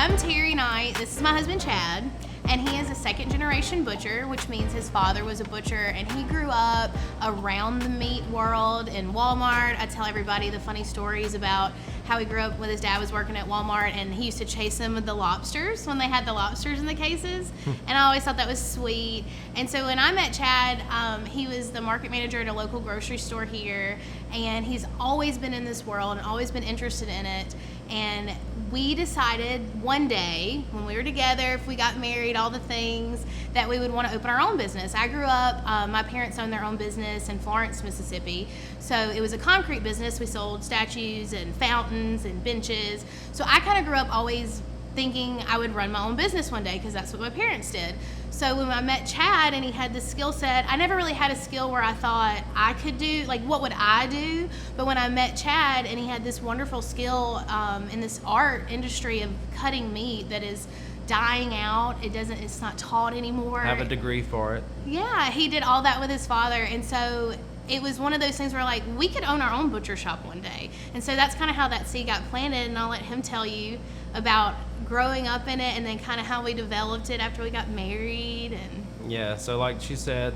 I'm Terri Knight. This is my husband, Chad, and he is a second-generation butcher, which means his father was a butcher, and he grew up around the meat world in Walmart. I tell everybody the funny stories about how he grew up when his dad was working at Walmart, and he used to chase them with the lobsters when they had the lobsters in the cases, and I always thought that was sweet. And so when I met Chad, he was the market manager at a local grocery store here, and he's always been in this world and always been interested in it. And we decided one day when we were together, if we got married, all the things, that we would want to open our own business. I grew up, my parents owned their own business in Florence, Mississippi. So it was a concrete business. We sold statues and fountains and benches. So I kind of grew up always thinking I would run my own business one day because that's what my parents did. So when I met Chad and he had this skill set, I never really had a skill where I thought I could do, like, what would I do? But when I met Chad and he had this wonderful skill in this art industry of cutting meat that is dying out, it's not taught anymore. Have a degree for it. Yeah, he did all that with his father. And so it was one of those things where, like, we could own our own butcher shop one day. And so that's kind of how that seed got planted, and I'll let him tell you about growing up in it and then kind of how we developed it after we got married. And yeah, so like she said,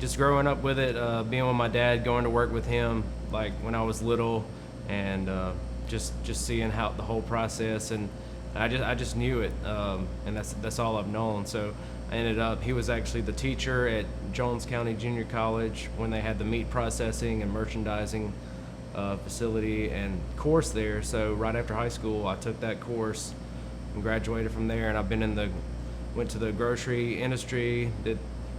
just growing up with it, being with my dad, going to work with him like when I was little, and just seeing how the whole process, and I just knew it, and that's all I've known. So I ended up, he was actually the teacher at Jones County Junior College when they had the meat processing and merchandising facility and course there. So right after high school, I took that course and graduated from there. And I've been went to the grocery industry,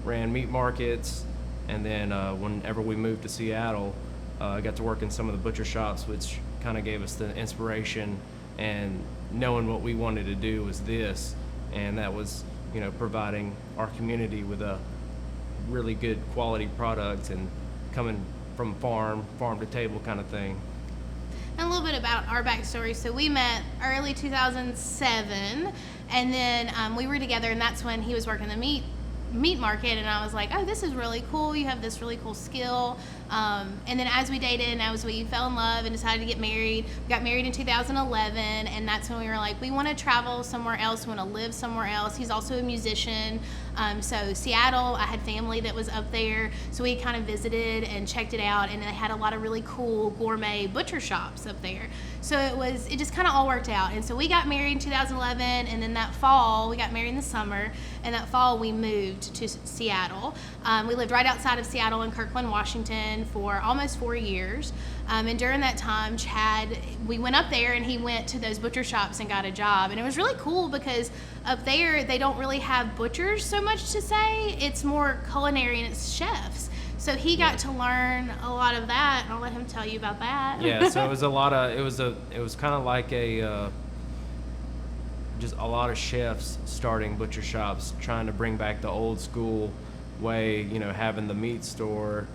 ran meat markets, and then whenever we moved to Seattle, I got to work in some of the butcher shops, which kind of gave us the inspiration and knowing what we wanted to do was this, and that was, providing our community with a really good quality product and coming from farm to table kind of thing. a little bit about our backstory. So we met early 2007, and then we were together, and that's when he was working the meat market, and I was like, oh, this is really cool. You have this really cool skill. And then as we dated and as we fell in love and decided to get married, we got married in 2011, and that's when we were like, we want to travel somewhere else, we want to live somewhere else. He's also a musician. So Seattle, I had family that was up there, so we kind of visited and checked it out, and they had a lot of really cool gourmet butcher shops up there. So it just kind of all worked out. And so we got married in 2011, and then that fall, we got married in the summer, and that fall we moved to Seattle. We lived right outside of Seattle in Kirkland, Washington for almost 4 years. And during that time, Chad, we went up there and he went to those butcher shops and got a job. And it was really cool because up there, they don't really have butchers so much to say. It's more culinary and it's chefs. So he got to learn a lot of that, and I'll let him tell you about that. Yeah, so it was it was kind of like just a lot of chefs starting butcher shops, trying to bring back the old school way, having the meat store,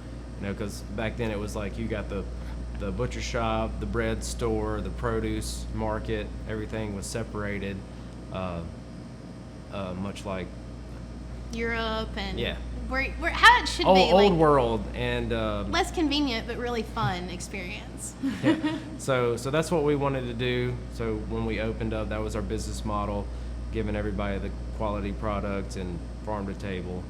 because back then it was like you got the butcher shop, the bread store, the produce market, everything was separated, much like Europe and yeah. Where how it should be. Old world and less convenient but really fun experience. Yeah. So that's what we wanted to do. So when we opened up, that was our business model, giving everybody the quality product and farm to table.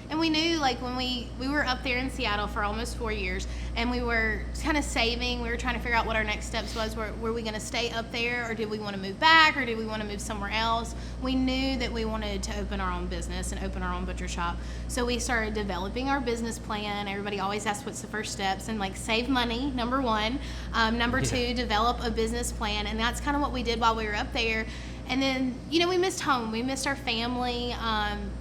And we knew, like, when we were up there in Seattle for almost 4 years, and we were kind of saving, we were trying to figure out what our next steps was. Were we going to stay up there, or did we want to move back, or did we want to move somewhere else? We knew that we wanted to open our own business and open our own butcher shop. So we started developing our business plan. Everybody always asks what's the first steps, and like, save money, number one. Number two, develop a business plan, and that's kind of what we did while we were up there. And then, we missed home. We missed our family.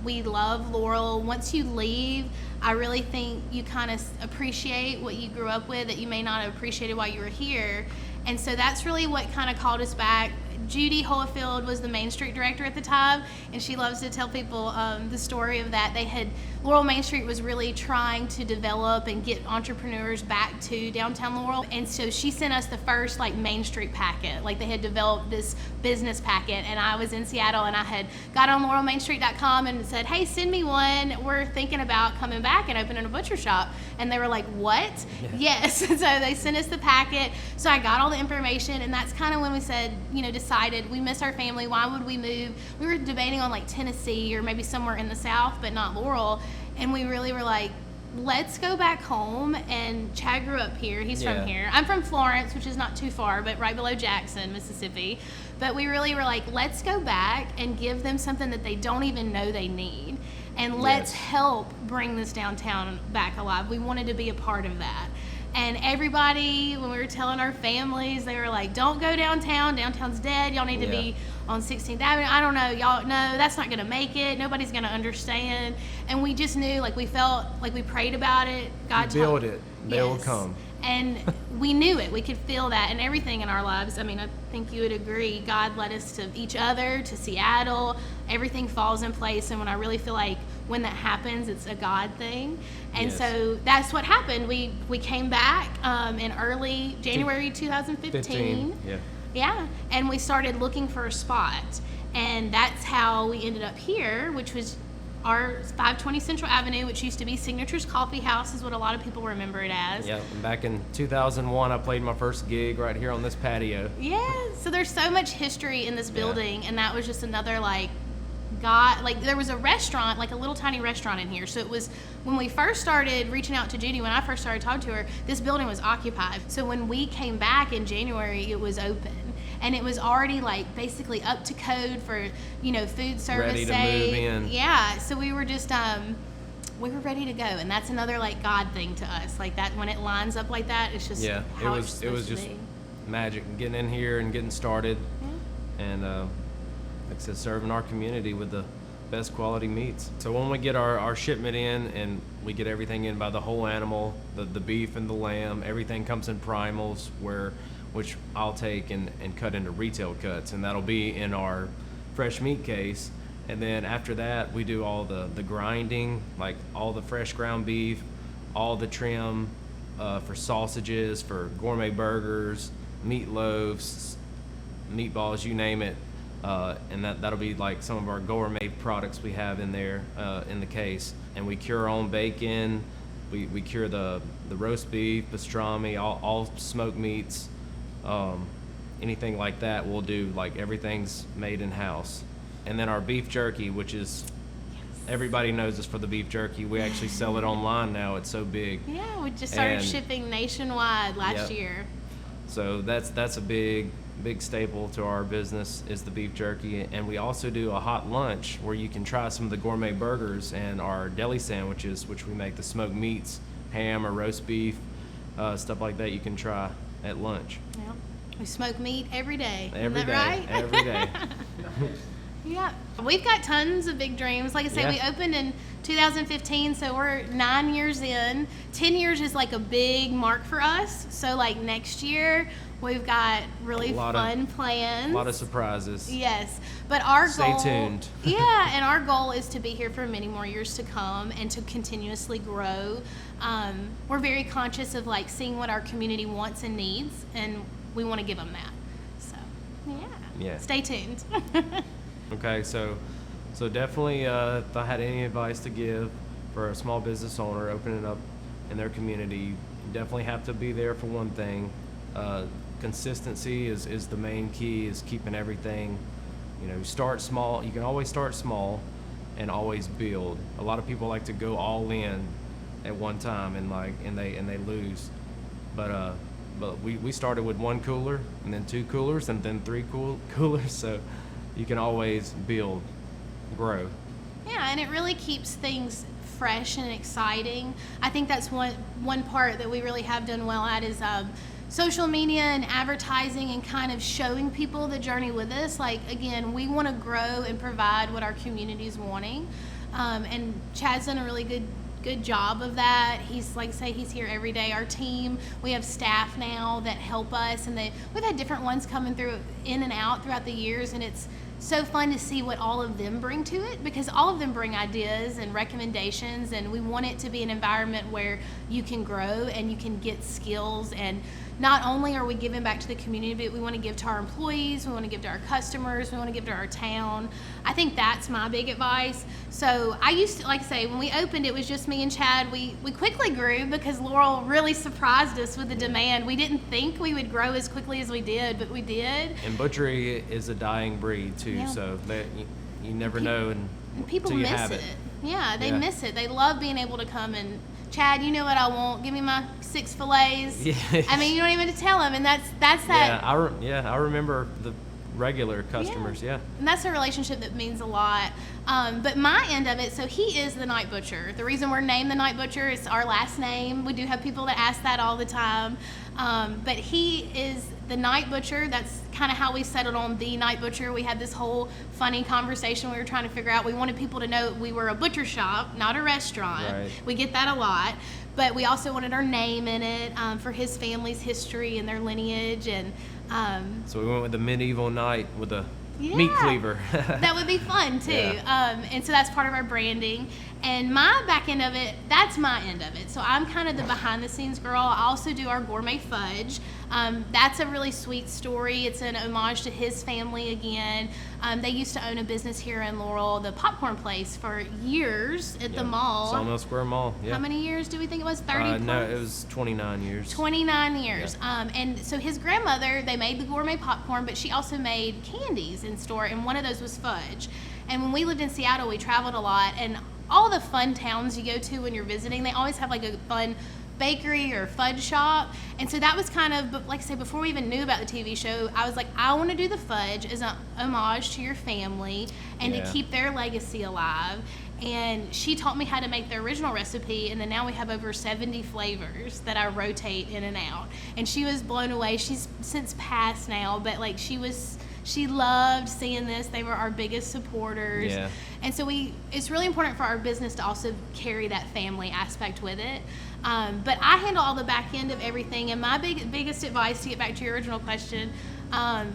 We love Laurel. Once you leave, I really think you kind of appreciate what you grew up with that you may not have appreciated while you were here. And so that's really what kind of called us back. Judy Holyfield was the Main Street director at the time, and she loves to tell people the story of that. Laurel Main Street was really trying to develop and get entrepreneurs back to downtown Laurel, and so she sent us the first Main Street packet. They had developed this business packet, and I was in Seattle, and I had got on laurelmainstreet.com and said, hey, send me one. We're thinking about coming back and opening a butcher shop. And they were like, what? Yeah. Yes. So they sent us the packet. So I got all the information, and that's kind of when we said, decide decided we miss our family. Why would we move? We were debating on like Tennessee or maybe somewhere in the South, but not Laurel. And we really were like, let's go back home. And Chad grew up here. He's from here. I'm from Florence, which is not too far, but right below Jackson, Mississippi. But we really were like, let's go back and give them something that they don't even know they need. And let's help bring this downtown back alive. We wanted to be a part of that. And everybody, when we were telling our families, they were like, don't go downtown. Downtown's dead. Y'all need to be on 16th Avenue. I don't know. Y'all, no, that's not going to make it. Nobody's going to understand. And we just knew, like, we felt like we prayed about it. God build it. They will come. And we knew it. We could feel that in everything in our lives. I mean, I think you would agree. God led us to each other, to Seattle. Everything falls in place. And when I really feel like when that happens, it's a God thing. And so that's what happened. We came back in early January 2015. Yeah. And we started looking for a spot. And that's how we ended up here, which was our 520 Central Avenue, which used to be Signature's Coffee House, is what a lot of people remember it as. Yeah, and back in 2001, I played my first gig right here on this patio. Yeah, so there's so much history in this building, and that was just another, like, God, like, there was a restaurant, like a little tiny restaurant in here. So it was, when we first started reaching out to Judy, when I first started talking to her, this building was occupied. So when we came back in January, it was open. And it was already like basically up to code for, you know, food service. Ready to move in. Yeah. So we were just, we were ready to go. And that's another like God thing to us. Like that, when it lines up like that, it's just how it was just magic getting in here and getting started. And like I said, serving our community with the best quality meats. So when we get our shipment in, and we get everything in by the whole animal, the beef and the lamb, everything comes in primals, which I'll take and cut into retail cuts, and that'll be in our fresh meat case. And then after that, we do all the grinding, like all the fresh ground beef, all the trim for sausages, for gourmet burgers, meatloaves, meatballs, you name it. And that'll be like some of our gourmet products we have in there in the case. And we cure our own bacon. We cure the roast beef, pastrami, all smoked meats. Anything like that we'll do, like everything's made in house. And then our beef jerky, which is everybody knows us for the beef jerky. We actually sell it online now. It's so big. Yeah, we just started shipping nationwide last year. So that's a big staple to our business is the beef jerky. And we also do a hot lunch where you can try some of the gourmet burgers and our deli sandwiches, which we make the smoked meats, ham or roast beef, stuff like that you can try at lunch. Yeah, we smoke meat every day. Every Isn't day, that right? every day. Yeah, we've got tons of big dreams. Like I said, we opened in 2015, so we're 9 years in. 10 years is like a big mark for us. So like next year, we've got really fun plans. A lot of surprises. Yes, but our goal. Stay tuned. Yeah, and our goal is to be here for many more years to come and to continuously grow. We're very conscious of like seeing what our community wants and needs, and we want to give them that. So, yeah. Stay tuned. Okay, so definitely, if I had any advice to give for a small business owner opening up in their community, you definitely have to be there for one thing. Consistency is the main key, is keeping everything, start small. You can always start small and always build. A lot of people like to go all in at one time and they lose. But we started with 1 cooler and then 2 coolers and then 3 coolers, so you can always build, grow. Yeah, and it really keeps things fresh and exciting. I think that's one part that we really have done well at is social media and advertising and kind of showing people the journey with us. Like, again, we want to grow and provide what our community is wanting. And Chad's done a really good job of that. He's, like I say, he's here every day. Our team, we have staff now that help us, and we've had different ones coming through in and out throughout the years, and it's so fun to see what all of them bring to it, because all of them bring ideas and recommendations, and we want it to be an environment where you can grow and you can get skills and not only are we giving back to the community, but we want to give to our employees, we want to give to our customers, we want to give to our town. I think that's my big advice. So I used to, like I say, when we opened, it was just me and Chad. We quickly grew because Laurel really surprised us with the demand. We didn't think we would grow as quickly as we did, but we did. And butchery is a dying breed too, Yeah. so that you never know And people until you miss have it. it. Yeah, they miss it. They love being able to come and, Chad, you know what I want? Give me my 6 fillets. Yeah. I mean, you don't even have to tell them, and that's that. I remember the regular customers. Yeah. And that's a relationship that means a lot. But my end of it, so he is the Night Butcher. The reason we're named the Night Butcher is our last name. We do have people that ask that all the time. But he is the Night Butcher. That's kind of how we settled on the Night Butcher. We had this whole funny conversation we were trying to figure out. We wanted people to know we were a butcher shop, not a restaurant. Right. We get that a lot. But we also wanted our name in it for his family's history and their lineage. And So we went with the medieval knight with a yeah, meat cleaver. that would be fun too. Yeah. And so that's part of our branding. And my back end of it, that's my end of it. So I'm kind of the behind the scenes girl. I also do our gourmet fudge. That's a really sweet story. It's an homage to his family again. They used to own a business here in Laurel, the popcorn place, for years at the mall. Sawmill Square Mall. Yeah. How many years do we think it was? 30 plus? No, it was 29 years. 29 years. And so his grandmother, they made the gourmet popcorn, but she also made candies in store, and one of those was fudge. And when we lived in Seattle, we traveled a lot, and all the fun towns you go to when you're visiting, they always have like a fun bakery or fudge shop. And so that was kind of, like I say, before we even knew about the TV show, I was like, I want to do the fudge as an homage to your family and to keep their legacy alive. And she taught me how to make the original recipe, and then now we have over 70 flavors that I rotate in and out. And she was blown away. She's since passed now, but like she loved seeing this. They were our biggest supporters. Yeah. And so it's really important for our business to also carry that family aspect with it. But I handle all the back end of everything. And my biggest advice, to get back to your original question,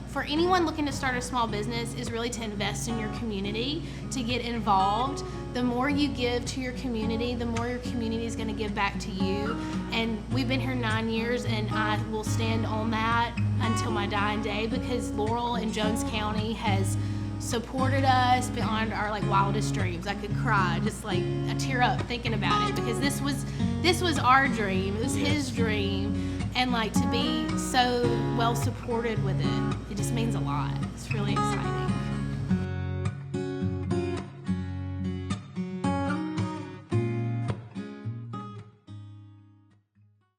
for anyone looking to start a small business, is really to invest in your community, to get involved. The more you give to your community, the more your community is going to give back to you. And we've been here 9 years, and I will stand on that until my dying day, because Laurel and Jones County has supported us beyond our like wildest dreams. I could cry, just like I tear up thinking about it, because this was our dream. It was his dream, and like to be so well supported with it just means a lot. It's really exciting.